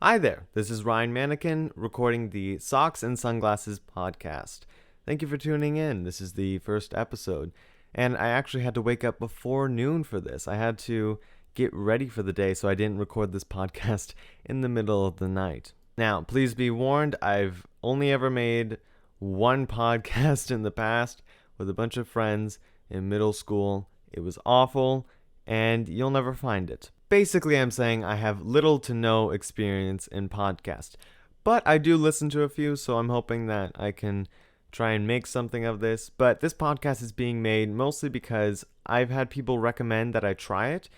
Hi there, this is Ryan Mannequin recording the Socks and Sunglasses podcast. Thank you for tuning in. This is the first episode, and I actually had to wake up before noon for this. I had to get ready for the day, so I didn't record this podcast in the middle of the night. Now, please be warned, I've only ever made one podcast in the past with a bunch of friends in middle school. It was awful, and you'll never find it. Basically, I'm saying I have little to no experience in podcast, but I do listen to a few, so I'm hoping that I can try and make something of this. But this podcast is being made mostly because I've had people recommend that I try it,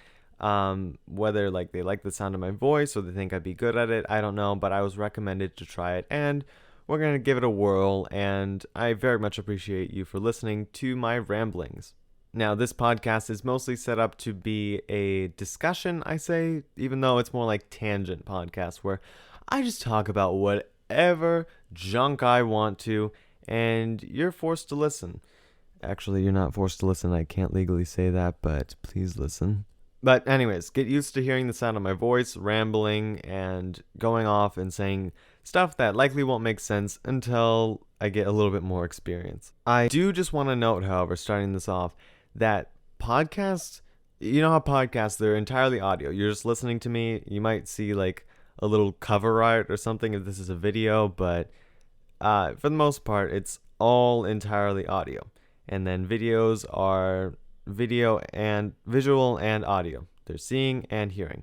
whether like they like the sound of my voice or they think I'd be good at it, I don't know, but I was recommended to try it, and we're going to give it a whirl, and I very much appreciate you for listening to my ramblings. Now, this podcast is mostly set up to be a discussion, I say, even though it's more like tangent podcast, where I just talk about whatever junk I want to, and you're forced to listen. Actually, you're not forced to listen. I can't legally say that, but please listen. But anyways, get used to hearing the sound of my voice, rambling, and going off and saying stuff that likely won't make sense until I get a little bit more experience. I do just want to note, however, starting this off, that podcasts, you know how podcasts, they're entirely audio. You're just listening to me. You might see like a little cover art or something if this is a video, but for the most part, it's all entirely audio. And then videos are video and visual and audio. They're seeing and hearing.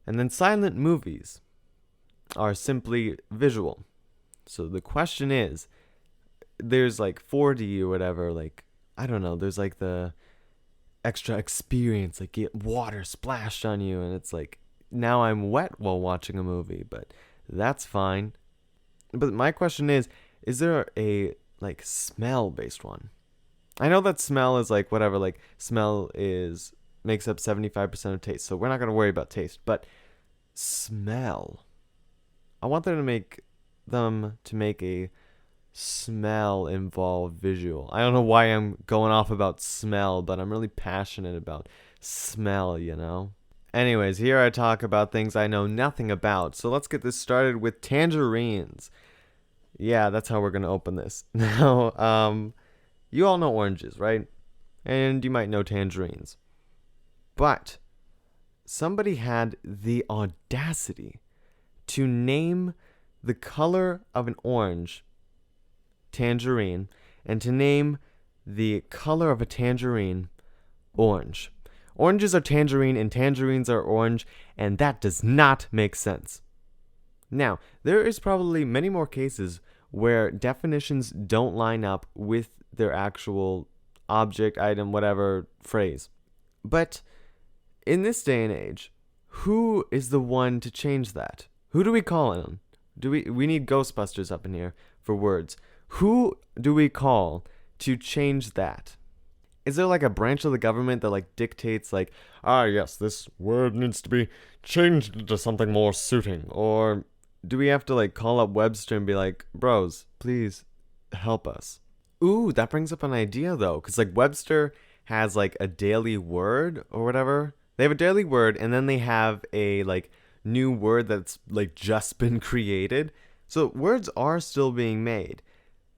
And then silent movies are simply visual. So the question is, there's like 4D or whatever, like, I don't know, there's like the extra experience, like get water splashed on you, and it's like, now I'm wet while watching a movie, but that's fine. But my question is there a like smell based one? I know that smell is like whatever, like smell is makes up 75% of taste, so we're not going to worry about taste, but smell. I want them to make a smell involved visual. I don't know why I'm going off about smell, but I'm really passionate about smell, you know? Anyways, here I talk about things I know nothing about, so let's get this started with tangerines. Yeah, that's how we're going to open this. Now, you all know oranges, right? And you might know tangerines. But somebody had the audacity to name the color of an orange tangerine, and to name the color of a tangerine orange. Oranges are tangerine and tangerines are orange, and that does not make sense. Now, there is probably many more cases where definitions don't line up with their actual object, item, whatever phrase. But in this day and age, who is the one to change that? Who do we call on? We need Ghostbusters up in here for words. Who do we call to change that? Is there like a branch of the government that like dictates like, yes, this word needs to be changed into something more suiting? Or do we have to like call up Webster and be like, bros, please help us? Ooh, that brings up an idea though, because like Webster has like a daily word or whatever. They have a daily word, and then they have a like new word that's like just been created. So words are still being made.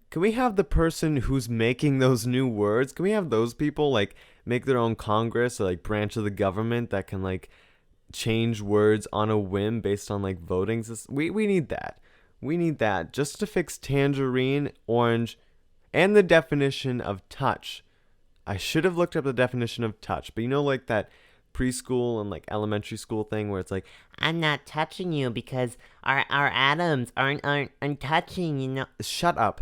Can we have the person who's making those new words? Can we have those people like make their own Congress or like branch of the government that can like change words on a whim based on like voting? We need that. We need that just to fix tangerine, orange, and the definition of touch. I should have looked up the definition of touch, but you know, like that preschool and like elementary school thing where it's like, I'm not touching you because our atoms aren't touching, you know. shut up.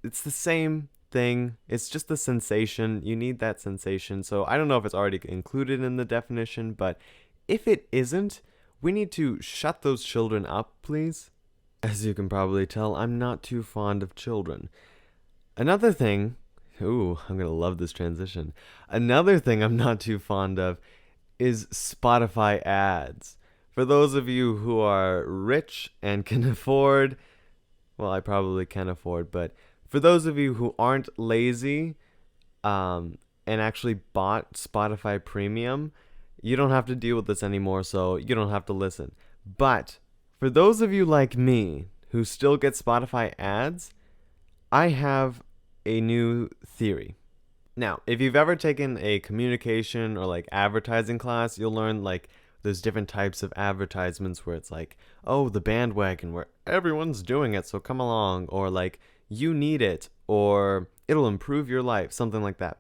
It's the same thing. It's just the sensation. You need that sensation. So I don't know if it's already included in the definition, but if it isn't, we need to shut those children up, please. As you can probably tell, I'm not too fond of children. Another thing, ooh, I'm going to love this transition. Another thing I'm not too fond of is Spotify ads. For those of you who are rich and can afford, well, I probably can afford, but for those of you who aren't lazy and actually bought Spotify Premium, you don't have to deal with this anymore, so you don't have to listen. But For those of you like me who still get Spotify ads, I have a new theory. Now, if you've ever taken a communication or like advertising class, you'll learn like there's different types of advertisements where it's like, oh, the bandwagon where everyone's doing it, so come along, or like you need it, or it'll improve your life, something like that.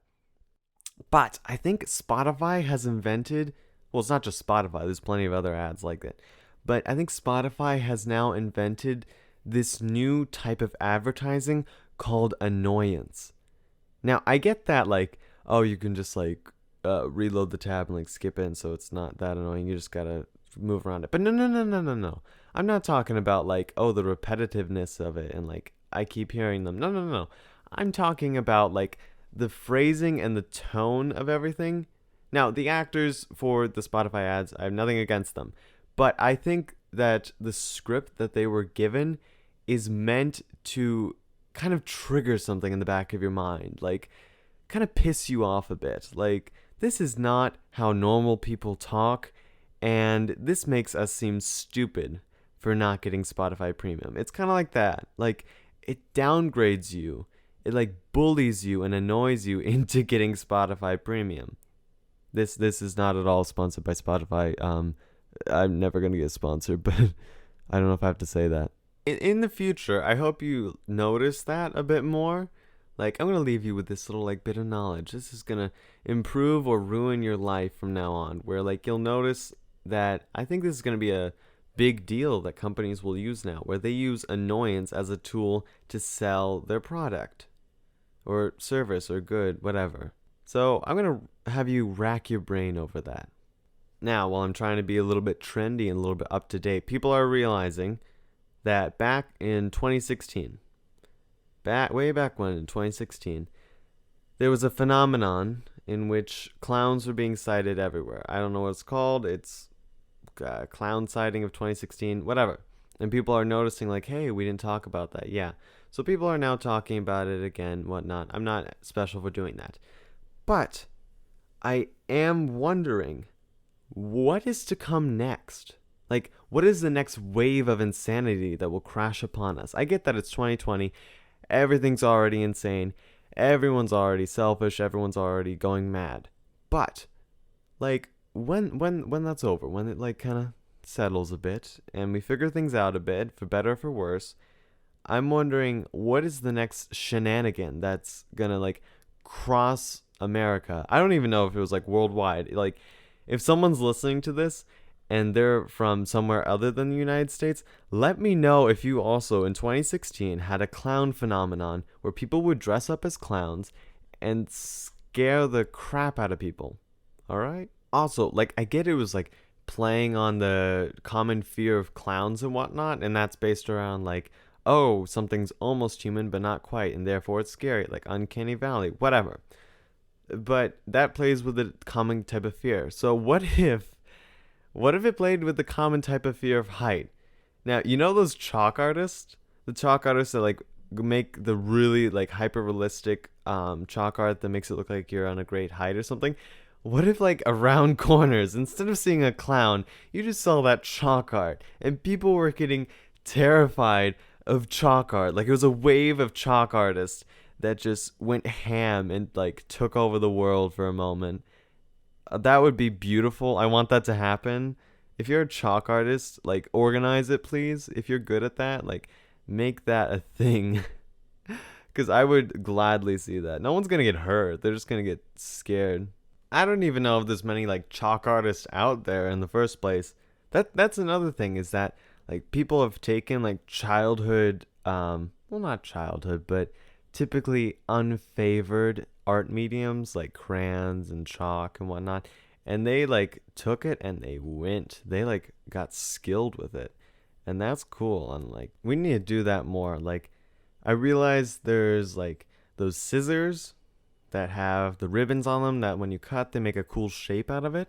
But I think Spotify has invented, well, it's not just Spotify, there's plenty of other ads like that. But I think Spotify has now invented this new type of advertising called annoyance. Now, I get that, like, oh, you can just, like, reload the tab and, like, skip in so it's not that annoying. You just gotta move around it. But no. I'm not talking about, like, oh, the repetitiveness of it and, like, I keep hearing them. No. I'm talking about, like, the phrasing and the tone of everything. Now, the actors for the Spotify ads, I have nothing against them. But I think that the script that they were given is meant to kind of trigger something in the back of your mind, like kind of piss you off a bit. Like, this is not how normal people talk, and this makes us seem stupid for not getting Spotify Premium. It's kind of like that. Like, it downgrades you. It like bullies you and annoys you into getting Spotify Premium. This is not at all sponsored by Spotify. I'm never gonna get sponsored, but I don't know if I have to say that. In the future, I hope you notice that a bit more. Like, I'm going to leave you with this little, like, bit of knowledge. This is going to improve or ruin your life from now on. Where, like, you'll notice that I think this is going to be a big deal that companies will use now. Where they use annoyance as a tool to sell their product. Or service or good, whatever. So, I'm going to have you rack your brain over that. Now, while I'm trying to be a little bit trendy and a little bit up to date, people are realizing that back in 2016, way back when in 2016, there was a phenomenon in which clowns were being sighted everywhere. I don't know what it's called. It's clown sighting of 2016, whatever. And people are noticing like, hey, we didn't talk about that. Yeah. So people are now talking about it again, whatnot. I'm not special for doing that. But I am wondering, what is to come next? Like, what is the next wave of insanity that will crash upon us? I get that it's 2020. Everything's already insane. Everyone's already selfish. Everyone's already going mad. But, like, when that's over, when it, like, kind of settles a bit and we figure things out a bit, for better or for worse, I'm wondering, what is the next shenanigan that's gonna, like, cross America? I don't even know if it was, like, worldwide. Like, if someone's listening to this and they're from somewhere other than the United States, let me know if you also in 2016 had a clown phenomenon where people would dress up as clowns and scare the crap out of people. Alright? Also, like, I get it was like playing on the common fear of clowns and whatnot, and that's based around like, oh, something's almost human but not quite, and therefore it's scary, like Uncanny Valley, whatever. But that plays with the common type of fear. So what if it played with the common type of fear of height? Now, you know those chalk artists? The chalk artists that like make the really like hyper realistic chalk art that makes it look like you're on a great height or something? What if like around corners, instead of seeing a clown, you just saw that chalk art and people were getting terrified of chalk art? Like, it was a wave of chalk artists that just went ham and like took over the world for a moment. That would be beautiful. I want that to happen. If you're a chalk artist, like, organize it, please. If you're good at that, like, make that a thing. Because I would gladly see that. No one's going to get hurt. They're just going to get scared. I don't even know if there's many, like, chalk artists out there in the first place. That's another thing, is that, like, people have taken, like, childhood, well, not childhood, but typically unfavored art mediums like crayons and chalk and whatnot, and they like took it and they like got skilled with it, and that's cool. And like, we need to do that more. Like, I realize there's like those scissors that have the ribbons on them that when you cut they make a cool shape out of it.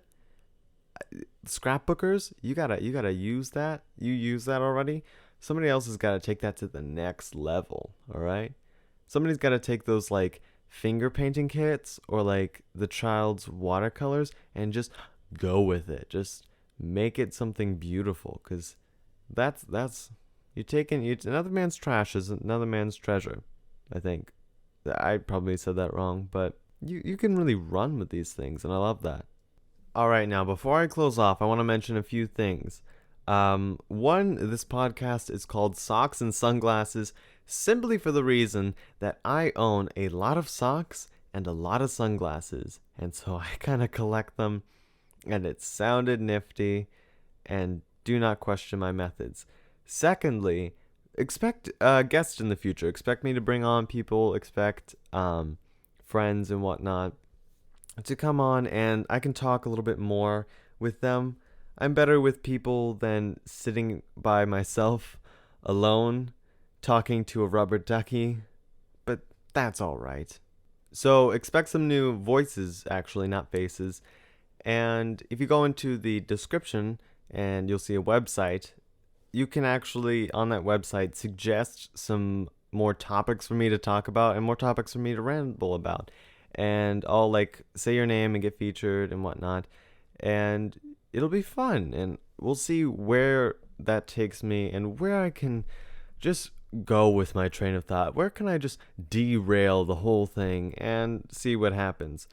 Scrapbookers, you gotta use that. You use that already. Somebody else has got to take that to the next level. All right, somebody's got to take those like finger painting kits or like the child's watercolors and just go with it. Just make it something beautiful, because That's you taking you another man's trash is another man's treasure. I think I probably said that wrong, but you can really run with these things, and I love that. All right, now before I close off, I want to mention a few things. One, this podcast is called Socks and Sunglasses simply for the reason that I own a lot of socks and a lot of sunglasses, and so I kind of collect them, and it sounded nifty, and do not question my methods. Secondly, expect guests in the future. Expect me to bring on people, expect friends and whatnot to come on, and I can talk a little bit more with them. I'm better with people than sitting by myself alone talking to a rubber ducky, but that's all right. So expect some new voices, actually, not faces. And if you go into the description and you'll see a website, you can actually, on that website, suggest some more topics for me to talk about and more topics for me to ramble about. And I'll like say your name and get featured and whatnot. And it'll be fun. And we'll see where that takes me and where I can just go with my train of thought. Where can I just derail the whole thing and see what happens?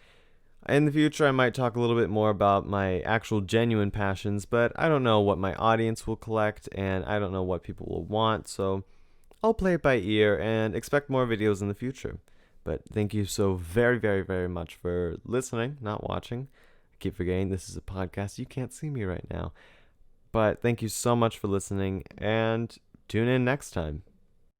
In the future, I might talk a little bit more about my actual genuine passions, but I don't know what my audience will collect and I don't know what people will want, so I'll play it by ear and expect more videos in the future. But thank you so very, very, very much for listening, not watching. I keep forgetting this is a podcast. You can't see me right now. But thank you so much for listening and tune in next time.